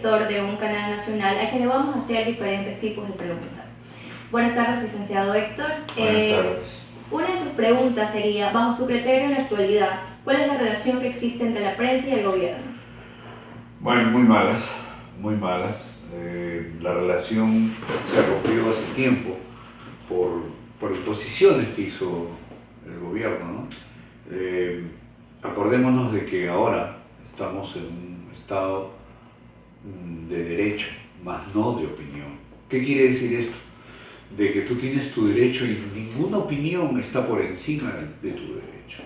director de un canal nacional a quien le vamos a hacer diferentes tipos de preguntas. Buenas tardes, licenciado Héctor. Buenas tardes. Una de sus preguntas sería, bajo su criterio en la actualidad, ¿cuál es la relación que existe entre la prensa y el gobierno? Bueno, muy malas, muy malas. La relación se rompió hace tiempo por imposiciones que hizo el gobierno, ¿no? Acordémonos de que ahora estamos en un estado de derecho, más no de opinión. ¿Qué quiere decir esto? De que tú tienes tu derecho y ninguna opinión está por encima de tu derecho.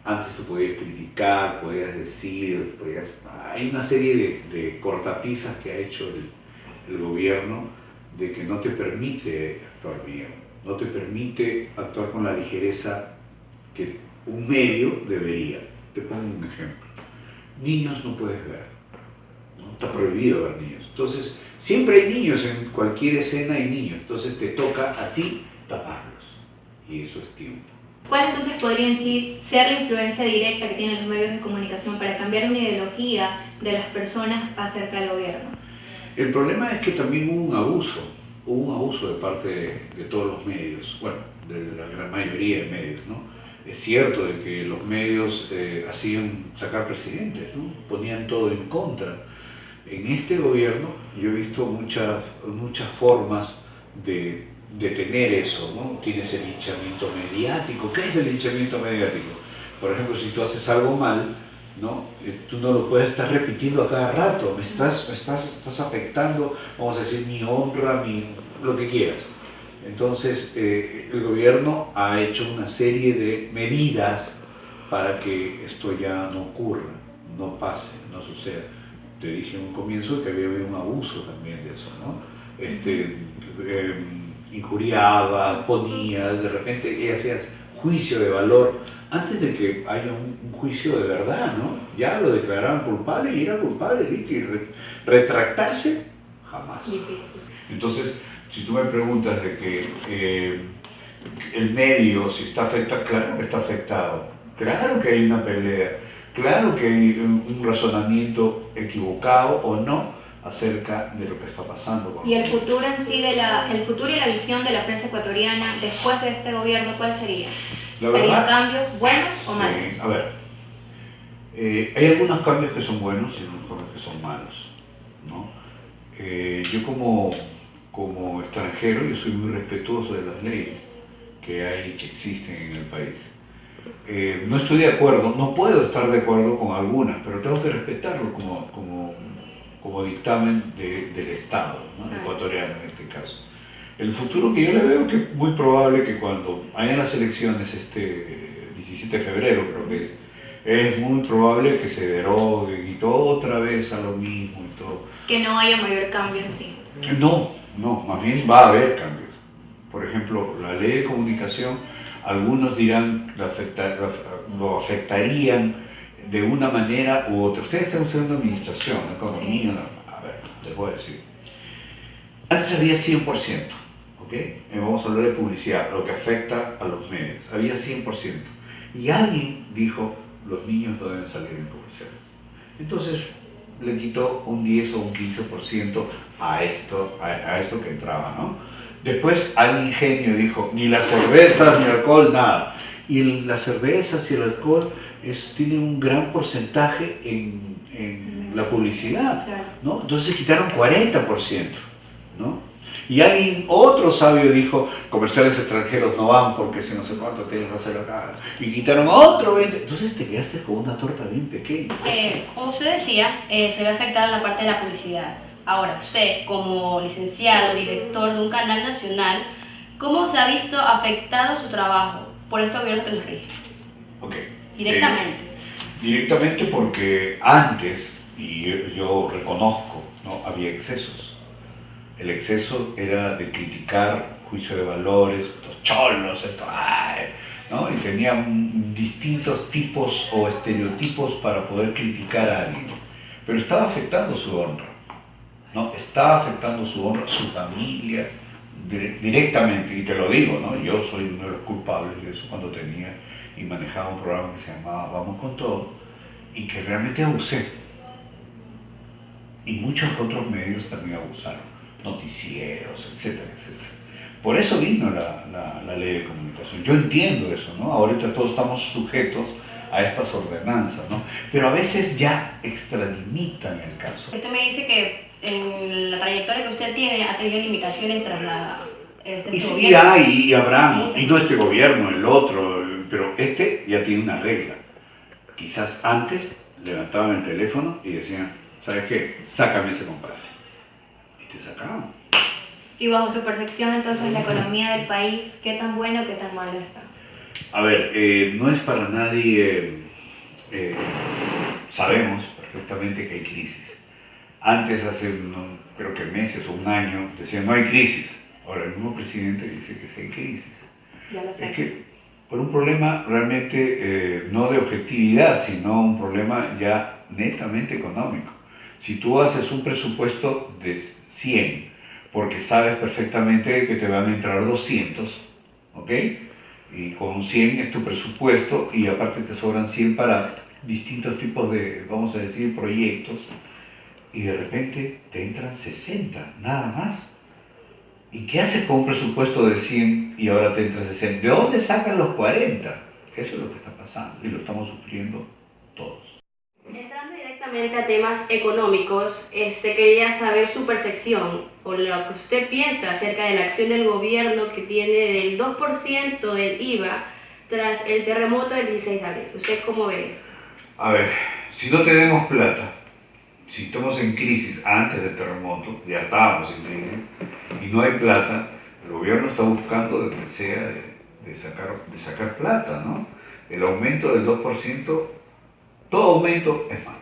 Antes tú podías criticar, podías decir, hay una serie de cortapisas que ha hecho el gobierno de que no te permite actuar bien, no te permite actuar con la ligereza que un medio debería. Te pongo un ejemplo. Niños no puedes ver, ¿no? Está prohibido ver niños. Entonces, siempre hay niños, en cualquier escena hay niños, entonces te toca a ti taparlos, y eso es tiempo. ¿Cuál entonces podría decir ser la influencia directa que tienen los medios de comunicación para cambiar una ideología de las personas acerca del gobierno? El problema es que también hubo un abuso de parte de todos los medios, bueno, de la gran mayoría de medios, ¿no? Es cierto de que los medios hacían sacar presidentes, ¿no? Ponían todo en contra. En este gobierno yo he visto muchas formas de tener eso, ¿no? Tienes el linchamiento mediático. ¿Qué es el linchamiento mediático? Por ejemplo, si tú haces algo mal, ¿no? Tú no lo puedes estar repitiendo a cada rato, estás afectando, vamos a decir, mi honra, lo que quieras. Entonces, el gobierno ha hecho una serie de medidas para que esto ya no ocurra, no pase, no suceda. Te dije en un comienzo que había un abuso también de eso, ¿no? Injuriaba, ponía, de repente hacías juicio de valor antes de que haya un juicio de verdad, ¿no? Ya lo declaraban culpable y era culpable, ¿viste? Y retractarse, jamás. Difícil. Entonces, si tú me preguntas de que el medio, si está afectado, claro que está afectado, claro que hay una pelea, claro que hay un razonamiento equivocado o no acerca de lo que está pasando. ¿Y el futuro en sí, el futuro y la visión de la prensa ecuatoriana después de este gobierno, cuál sería? ¿Harían cambios buenos o malos? Sí, a ver, hay algunos cambios que son buenos y algunos cambios que son malos, ¿no? Yo como extranjero, yo soy muy respetuoso de las leyes que existen en el país. No estoy de acuerdo, no puedo estar de acuerdo con algunas, pero tengo que respetarlo como dictamen del Estado, ¿no? Ecuatoriano en este caso. El futuro que yo le veo que es muy probable que cuando hayan las elecciones este 17 de febrero creo que es muy probable que se deroguen y todo otra vez a lo mismo y todo. Que no haya mayor cambio en sí. No, más bien va a haber cambios. Por ejemplo, la ley de comunicación, algunos dirán lo afectarían de una manera u otra. Ustedes están estudiando administración, economía, sí. A ver, les voy a decir. Antes había 100%, ¿ok? Vamos a hablar de publicidad, lo que afecta a los medios. Había 100%. Y alguien dijo, los niños no deben salir en publicidad. Entonces, le quitó un 10 o un 15% a esto que entraba, ¿no? Después alguien ingenio dijo, ni las cervezas, ni alcohol, nada. Y las cervezas y el alcohol tienen un gran porcentaje en la publicidad, ¿no? Entonces quitaron 40%, ¿no? Y otro sabio dijo, comerciales extranjeros no van porque si no sé cuánto tienes que hacer acá. Y quitaron otro 20%. Entonces te quedaste con una torta bien pequeña. Como usted decía, se ve afectada la parte de la publicidad. Ahora, usted como licenciado, director de un canal nacional, ¿cómo se ha visto afectado su trabajo por este gobierno que nos rige? Okay. Directamente. Directamente porque antes, y yo reconozco, ¿no? Había excesos. El exceso era de criticar, juicio de valores, estos cholos, ¿no? Y tenían distintos tipos o estereotipos para poder criticar a alguien. Pero estaba afectando su honra, ¿no? Estaba afectando su honra, su familia, directamente, y te lo digo, ¿no? Yo soy uno de los culpables de eso cuando tenía y manejaba un programa que se llamaba Vamos con Todo, y que realmente abusé. Y muchos otros medios también abusaron, noticieros, etcétera, etcétera. Por eso vino la ley de comunicación. Yo entiendo eso, ¿no? Ahorita todos estamos sujetos a estas ordenanzas, ¿no? Pero a veces ya extralimitan el caso. Usted me dice que en la trayectoria que usted tiene ha tenido limitaciones tras Y sí gobierno. hay, y habrán, y no este gobierno, el otro, pero este ya tiene una regla. Quizás antes levantaban el teléfono y decían, ¿sabes qué? Sácame ese compadre. Y te sacaban. Y bajo su percepción, entonces, la economía del país, ¿qué tan bueno o qué tan malo está? A ver, no es para nadie, sabemos perfectamente que hay crisis. Antes, hace creo que meses o un año, decían no hay crisis. Ahora el mismo presidente dice que sí hay crisis. Ya lo sé. Es que por un problema realmente no de objetividad, sino un problema ya netamente económico. Si tú haces un presupuesto de 100, porque sabes perfectamente que te van a entrar 200, ¿ok? Y con 100 es tu presupuesto y aparte te sobran 100 para distintos tipos de, vamos a decir, proyectos, y de repente te entran 60, nada más. ¿Y qué haces con un presupuesto de 100 y ahora te entran 60? ¿De dónde sacan los 40? Eso es lo que está pasando y lo estamos sufriendo todos. Entrando directamente a temas económicos, quería saber su percepción o lo que usted piensa acerca de la acción del gobierno que tiene del 2% del IVA tras el terremoto del 16 de abril. ¿Usted cómo ve eso? A ver, si no tenemos plata, si estamos en crisis antes del terremoto, ya estábamos en crisis, y no hay plata, el gobierno está buscando de que sea de sacar plata, ¿no? El aumento del 2%, todo aumento es malo.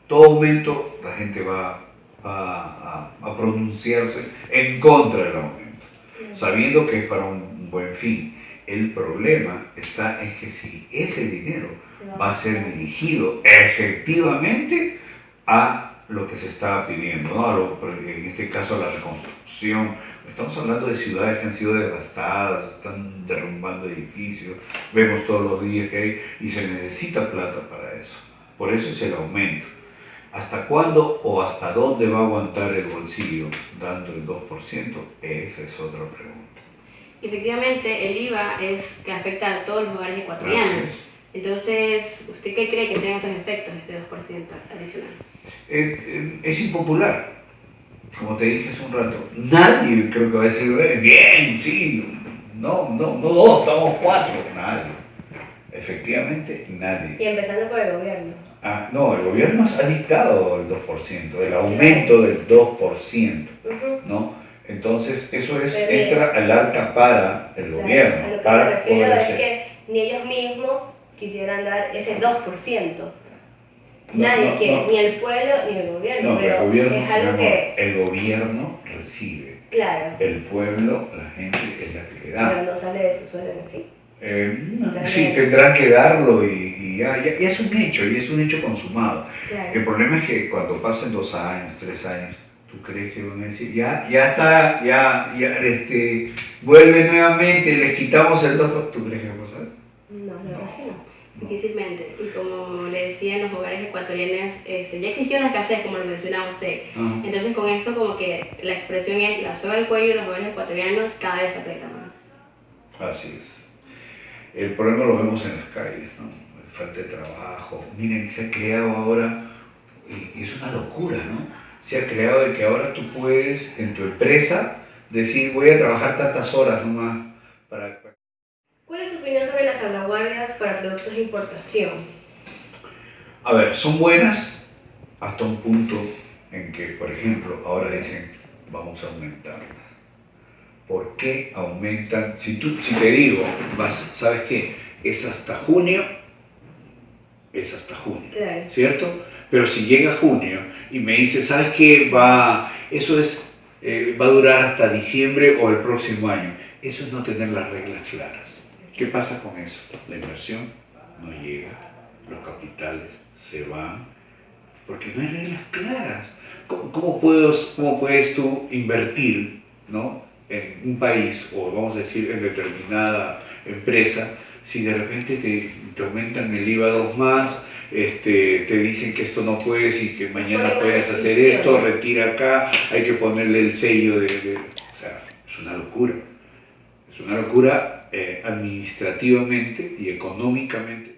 Todo aumento, la gente va a pronunciarse en contra del aumento, sabiendo que es para un buen fin. El problema está en que si ese dinero va a ser dirigido efectivamente a lo que se está pidiendo, ¿no? En este caso a la reconstrucción. Estamos hablando de ciudades que han sido devastadas, están derrumbando edificios, vemos todos los días que hay y se necesita plata para eso. Por eso es el aumento. ¿Hasta cuándo o hasta dónde va a aguantar el bolsillo dando el 2%? Esa es otra pregunta. Efectivamente, el IVA es que afecta a todos los hogares ecuatorianos. Entonces, ¿usted qué cree que sean estos efectos de este 2% adicional? Es impopular, como te dije hace un rato. Nadie creo que va a decir, bien, sí, no, dos, estamos 4. Nadie. Efectivamente, nadie. Y empezando por el gobierno. No, el gobierno ha dictado el 2%, el aumento del 2%, ¿no? Entonces, eso entra al arca para el gobierno. A lo que para me refiero poder es hacer. que ni ellos mismos quisieran dar ese 2%. No, Nadie no, quiere, no. ni el pueblo ni el gobierno, No, pero el gobierno, es algo que, el gobierno recibe. claro, El pueblo, la gente es la que le pero da. no sale de su sueldo en sí. Sí, tendrán que darlo y ya es un hecho, y es un hecho consumado. Claro. El problema es que cuando pasen 2 años, 3 años, ¿tú crees que van a decir, ya está, vuelve nuevamente, les quitamos el 2%? ¿Tú crees que va a pasar? No, la verdad es que no. Difícilmente. Y como le decía, en los hogares ecuatorianos ya existía una escasez, como lo mencionaba usted. Ajá. Entonces, con esto, como que la expresión es la soga al cuello y los hogares ecuatorianos cada vez se aprieta más. Así es. El problema lo vemos en las calles, ¿no? Falta de trabajo. Miren, se ha creado ahora, y es una locura, ¿no? Se ha creado de que ahora tú puedes en tu empresa decir voy a trabajar tantas horas nomás para... ¿Cuál es su opinión sobre las salvaguardias para productos de importación? A ver, son buenas hasta un punto en que, por ejemplo, ahora dicen vamos a aumentarlas. ¿Por qué aumentan? Si te digo, ¿sabes qué? Es hasta junio, Claro. ¿cierto? Pero si llega junio y me dice, ¿sabes qué? Va a durar hasta diciembre o el próximo año. Eso es no tener las reglas claras. ¿Qué pasa con eso? La inversión no llega, los capitales se van, porque no hay reglas claras. ¿Cómo puedes tú invertir, ¿no? En un país, o vamos a decir en determinada empresa, si de repente te aumentan el IVA 2 más te dicen que esto no puedes y que mañana Ponen puedes hacer restricciones. esto, retira acá, hay que ponerle el sello o sea, es una locura. Es una locura administrativamente y económicamente.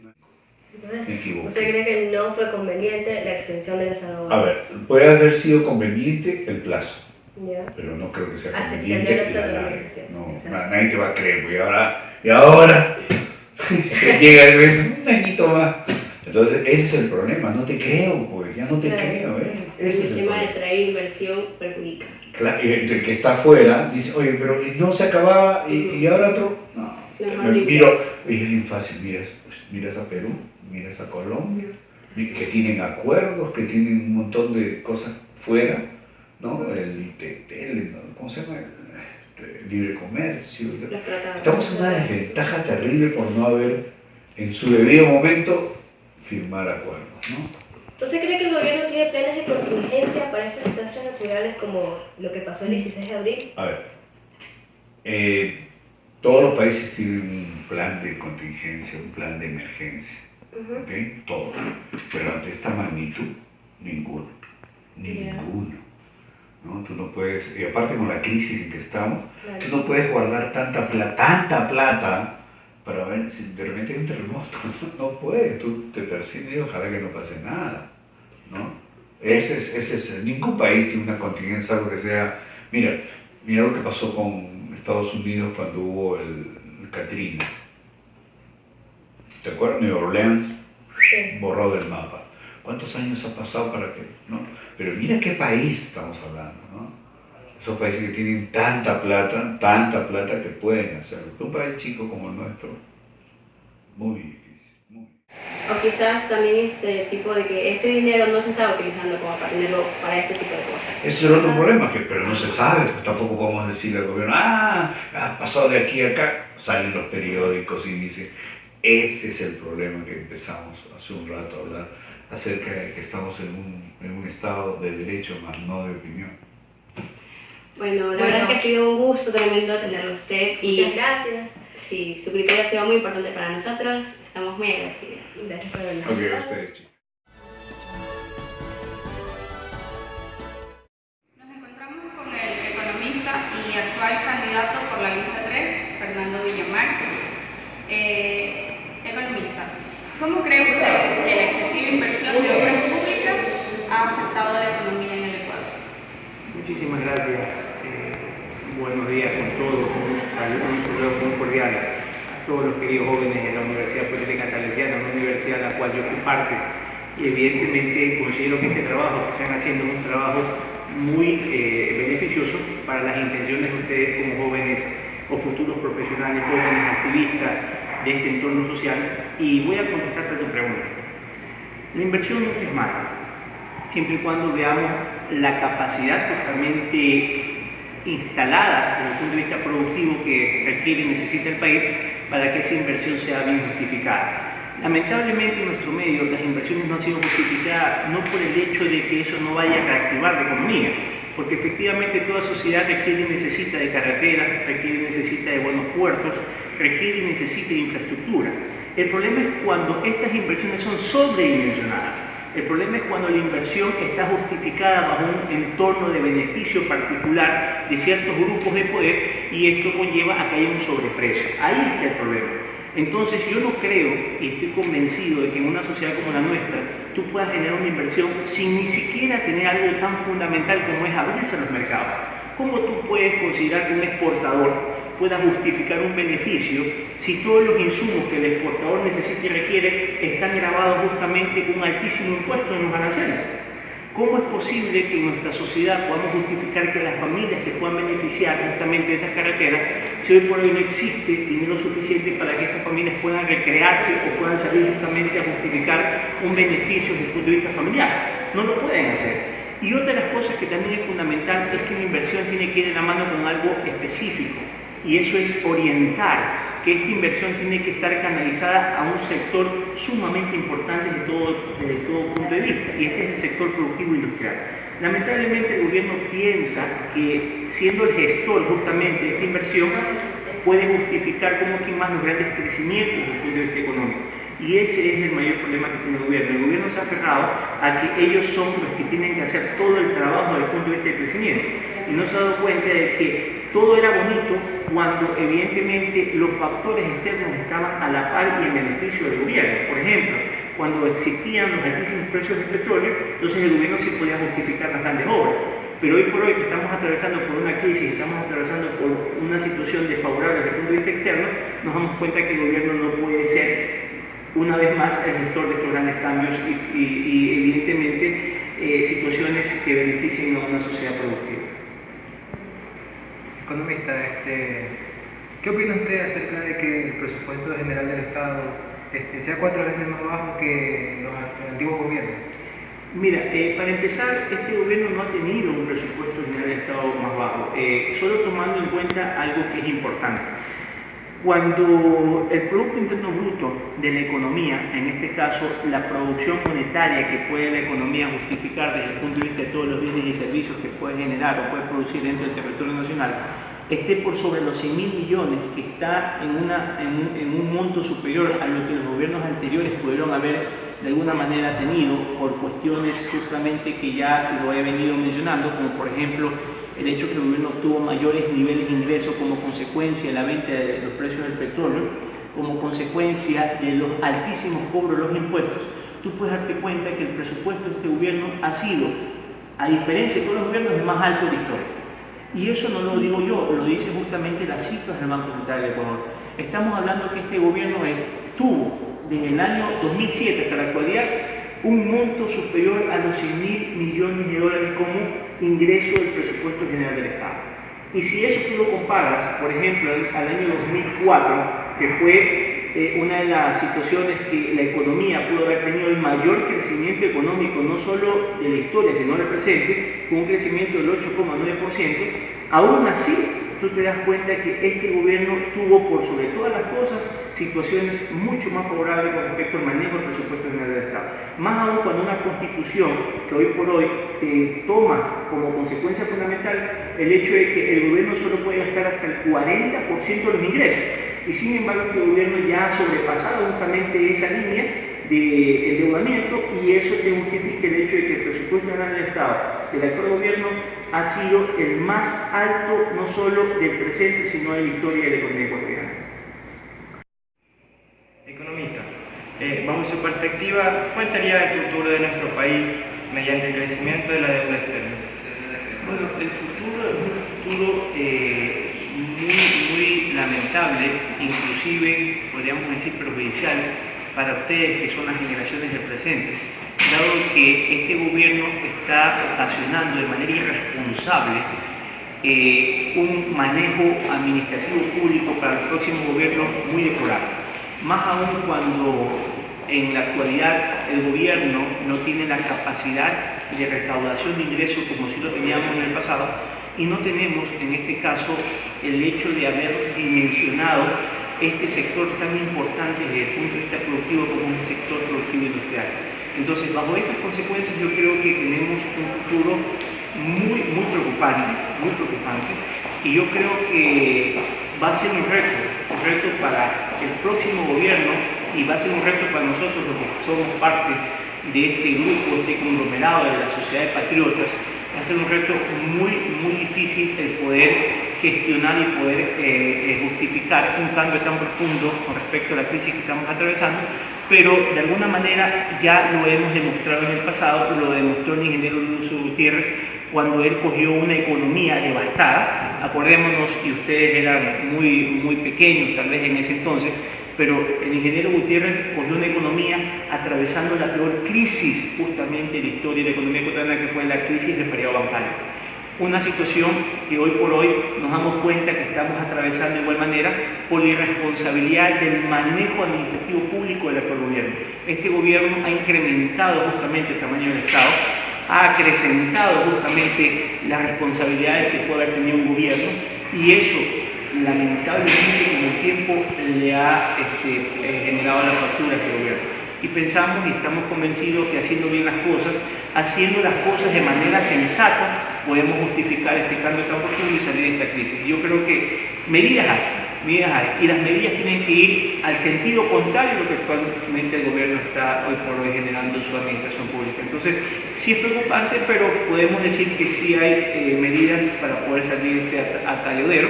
Entonces, Me equivoqué. ¿usted cree que no fue conveniente la extensión de las salvaguardias? A ver, puede haber sido conveniente el plazo, Ya. pero no creo que sea Hasta conveniente extenderlo hasta la el larga. 2017. No, Exacto. nadie te va a creer, porque ahora llega el mes, un añito más. Entonces, ese es el problema, no te creo, pues, ya no te Claro. creo, ese es El el tema de problema. traer inversión perjudica. Claro, y el que está afuera dice, oye, pero no se acababa y ahora otro. No, Mejor me limpiar. miro, y es bien fácil, miras a Perú, miras a Colombia, que tienen acuerdos, que tienen un montón de cosas fuera, ¿no? El ITT, ¿no? ¿Cómo se llama? El libre comercio. Los tratados. Estamos en una desventaja terrible por no haber, en su debido momento, firmar acuerdos, ¿no? ¿Usted cree que el gobierno tiene planes de contingencia para estos desastres naturales como lo que pasó el 16 de abril? A ver, todos los países tienen un plan de contingencia, un plan de emergencia, ¿ok? Todos. Pero ante esta magnitud, ninguno. Ninguno. ¿No? Tú no puedes, y aparte con la crisis en que estamos, Claro. tú no puedes guardar tanta plata para ver si de repente hay un terremoto. No puedes, tú te persigues y ojalá que no pase nada, ¿no? Ese es, ningún país tiene una contingencia, algo que sea, mira lo que pasó con Estados Unidos cuando hubo el Katrina. ¿Te acuerdas? New Orleans Sí. borró del mapa. ¿Cuántos años ha pasado para que, no? Pero mira qué país estamos hablando, ¿no? Esos países que tienen tanta plata que pueden hacerlo. Un país chico como el nuestro, muy difícil. O quizás también este tipo de que este dinero no se está utilizando como para tenerlo para este tipo de cosas. Ese es el otro problema, pero no se sabe, pues tampoco podemos decirle al gobierno, ha pasado de aquí a acá, salen los periódicos y dicen, ese es el problema que empezamos hace un rato a hablar, acerca de que estamos en un estado de derecho, más no de opinión. Bueno, la verdad es que ha sido un gusto tremendo tenerlo a usted y Muchas gracias. sí, su criterio ha sido muy importante para nosotros, estamos muy agradecidos. Gracias por venir. Ok, a ustedes, chicos. Nos encontramos con el economista y actual candidato por la lista 3, Fernando Villamar. Economista, ¿cómo cree usted que la excesiva inversión de obras públicas ha afectado la economía en el Ecuador? Muchísimas gracias. Buenos días con todos. Un saludo muy cordial a todos los queridos jóvenes de la Universidad Politécnica Salesiana, una universidad a la cual yo fui parte. Y evidentemente considero que este trabajo que están haciendo es un trabajo muy beneficioso para las intenciones de ustedes como jóvenes o futuros profesionales, jóvenes activistas de este entorno social. Y voy a contestarte a tu pregunta. La inversión no es mala, siempre y cuando veamos la capacidad justamente instalada desde el punto de vista productivo que requiere y necesita el país para que esa inversión sea bien justificada. Lamentablemente en nuestro medio las inversiones no han sido justificadas no por el hecho de que eso no vaya a reactivar la economía, porque efectivamente toda sociedad requiere y necesita de carreteras, requiere y necesita de buenos puertos, requiere y necesita de infraestructura. El problema es cuando estas inversiones son sobredimensionadas. El problema es cuando la inversión está justificada bajo un entorno de beneficio particular de ciertos grupos de poder y esto conlleva a que haya un sobreprecio. Ahí está el problema. Entonces yo no creo y estoy convencido de que en una sociedad como la nuestra tú puedas generar una inversión sin ni siquiera tener algo tan fundamental como es abrirse a los mercados. ¿Cómo tú puedes considerar que un exportador pueda justificar un beneficio si todos los insumos que el exportador necesita y requiere están grabados justamente con un altísimo impuesto en los aranceles? ¿Cómo es posible que en nuestra sociedad podamos justificar que las familias se puedan beneficiar justamente de esas carreteras si hoy por hoy no existe dinero suficiente para que estas familias puedan recrearse o puedan salir justamente a justificar un beneficio desde el punto de vista familiar? No lo pueden hacer. Y otra de las cosas que también es fundamental es que la inversión tiene que ir de la mano con algo específico. Y eso es orientar que esta inversión tiene que estar canalizada a un sector sumamente importante desde todo punto de vista, y este es el sector productivo industrial. Lamentablemente el gobierno piensa que siendo el gestor justamente de esta inversión puede justificar como que más los grandes crecimientos desde el punto de vista económico. Y ese es el mayor problema que tiene el gobierno. El gobierno se ha aferrado a que ellos son los que tienen que hacer todo el trabajo desde el punto de vista del crecimiento. Y no se ha dado cuenta de que todo era bonito cuando evidentemente los factores externos estaban a la par y en beneficio del gobierno. Por ejemplo, cuando existían los altísimos precios del petróleo, entonces el gobierno sí podía justificar las grandes obras. Pero hoy por hoy que estamos atravesando por una crisis, estamos atravesando por una situación desfavorable desde el punto de vista externo, nos damos cuenta que el gobierno no puede ser una vez más el gestor de estos grandes cambios y evidentemente situaciones que beneficien a una sociedad productiva. Economista, ¿qué opina usted acerca de que el presupuesto general del Estado sea 4 veces más bajo que los antiguos gobiernos? Mira, para empezar, este gobierno no ha tenido un presupuesto general del Estado más bajo, solo tomando en cuenta algo que es importante. Cuando el Producto Interno Bruto de la economía, en este caso la producción monetaria que puede la economía justificar desde el punto de vista de todos los bienes y servicios que puede generar o puede producir dentro del territorio nacional, esté por sobre los 100.000 millones, que está en un monto superior a lo que los gobiernos anteriores pudieron haber de alguna manera tenido por cuestiones justamente que ya lo he venido mencionando, como por ejemplo el hecho que el gobierno obtuvo mayores niveles de ingresos como consecuencia de la venta de los precios del petróleo, como consecuencia de los altísimos cobros de los impuestos. Tú puedes darte cuenta que el presupuesto de este gobierno ha sido, a diferencia de todos los gobiernos, el más alto de la historia. Y eso no lo digo yo, lo dice justamente las cifras del Banco Central del Ecuador. Estamos hablando que este gobierno tuvo desde el año 2007 hasta la actualidad un monto superior a los 100.000 millones de dólares como ingreso del presupuesto general del Estado. Y si eso tú lo comparas, por ejemplo, al año 2004, que fue una de las situaciones que la economía pudo haber tenido el mayor crecimiento económico, no solo de la historia, sino del presente, con un crecimiento del 8,9%, aún así tú te das cuenta que este gobierno tuvo, por sobre todas las cosas, situaciones mucho más favorables con respecto al manejo del presupuesto general del Estado. Más aún cuando una constitución que hoy por hoy toma como consecuencia fundamental el hecho de que el gobierno solo puede gastar hasta el 40% de los ingresos. Y sin embargo, este gobierno ya ha sobrepasado justamente esa línea de endeudamiento, y eso te justifica el hecho de que el presupuesto general del Estado del actual gobierno ha sido el más alto no solo del presente sino de la historia de la economía ecuatoriana. Economista, bajo su perspectiva, ¿cuál sería el futuro de nuestro país mediante el crecimiento de la deuda externa? Bueno, el futuro es un futuro muy lamentable, inclusive podríamos decir perjudicial para ustedes que son las generaciones del presente, dado que este gobierno está ocasionando de manera irresponsable un manejo administrativo público para el próximo gobierno muy deplorable. Más aún cuando en la actualidad el gobierno no tiene la capacidad de recaudación de ingresos como si lo teníamos en el pasado, y no tenemos en este caso el hecho de haber dimensionado este sector tan importante desde el punto de vista productivo como un sector productivo industrial. Entonces, bajo esas consecuencias yo creo que tenemos un futuro muy preocupante, y yo creo que va a ser un reto para el próximo gobierno, y va a ser un reto para nosotros los que somos parte de este grupo, este conglomerado de la sociedad de patriotas. Va a ser un reto muy difícil el poder gestionar y poder justificar un cambio tan profundo con respecto a la crisis que estamos atravesando, pero de alguna manera ya lo hemos demostrado en el pasado. Lo demostró el ingeniero Luis Gutiérrez cuando él cogió una economía devastada. Acordémonos, y ustedes eran muy pequeños tal vez en ese entonces, pero el ingeniero Gutiérrez cogió una economía atravesando la peor crisis justamente de la historia de la economía ecuatoriana, que fue la crisis del feriado bancario. Una situación que hoy por hoy nos damos cuenta que estamos atravesando de igual manera por la irresponsabilidad del manejo administrativo público del actual gobierno. Este gobierno ha incrementado justamente el tamaño del Estado, ha acrecentado justamente las responsabilidades que puede haber tenido un gobierno, y eso lamentablemente con el tiempo le ha generado la factura a este gobierno. Y pensamos y estamos convencidos que haciendo bien las cosas, haciendo las cosas de manera sensata, podemos justificar este cambio tan profundo y salir de esta crisis. Yo creo que medidas hay, medidas hay. Y las medidas tienen que ir al sentido contrario a lo que actualmente el gobierno está hoy por hoy generando en su administración pública. Entonces, sí es preocupante, pero podemos decir que sí hay medidas para poder salir de este atolladero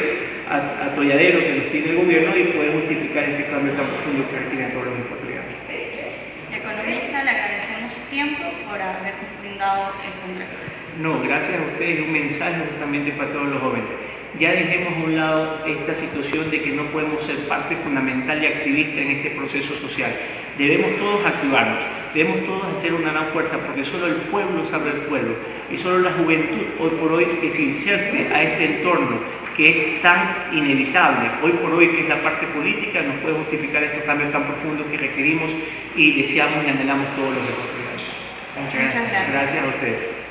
que nos tiene el gobierno y poder justificar este cambio tan profundo que requieren todos los ecuatorianos. Economista, le agradecemos su tiempo por haber brindado esta entrevista. No, gracias a ustedes, un mensaje justamente para todos los jóvenes. Ya dejemos a un lado esta situación de que no podemos ser parte fundamental y activista en este proceso social. Debemos todos activarnos, debemos todos hacer una gran fuerza, porque solo el pueblo sabe el pueblo y solo la juventud hoy por hoy que se inserte a este entorno que es tan inevitable, hoy por hoy que es la parte política, nos puede justificar estos cambios tan profundos que requerimos y deseamos y anhelamos todos los ecuatorianos. Muchas gracias. Gracias. Gracias a ustedes.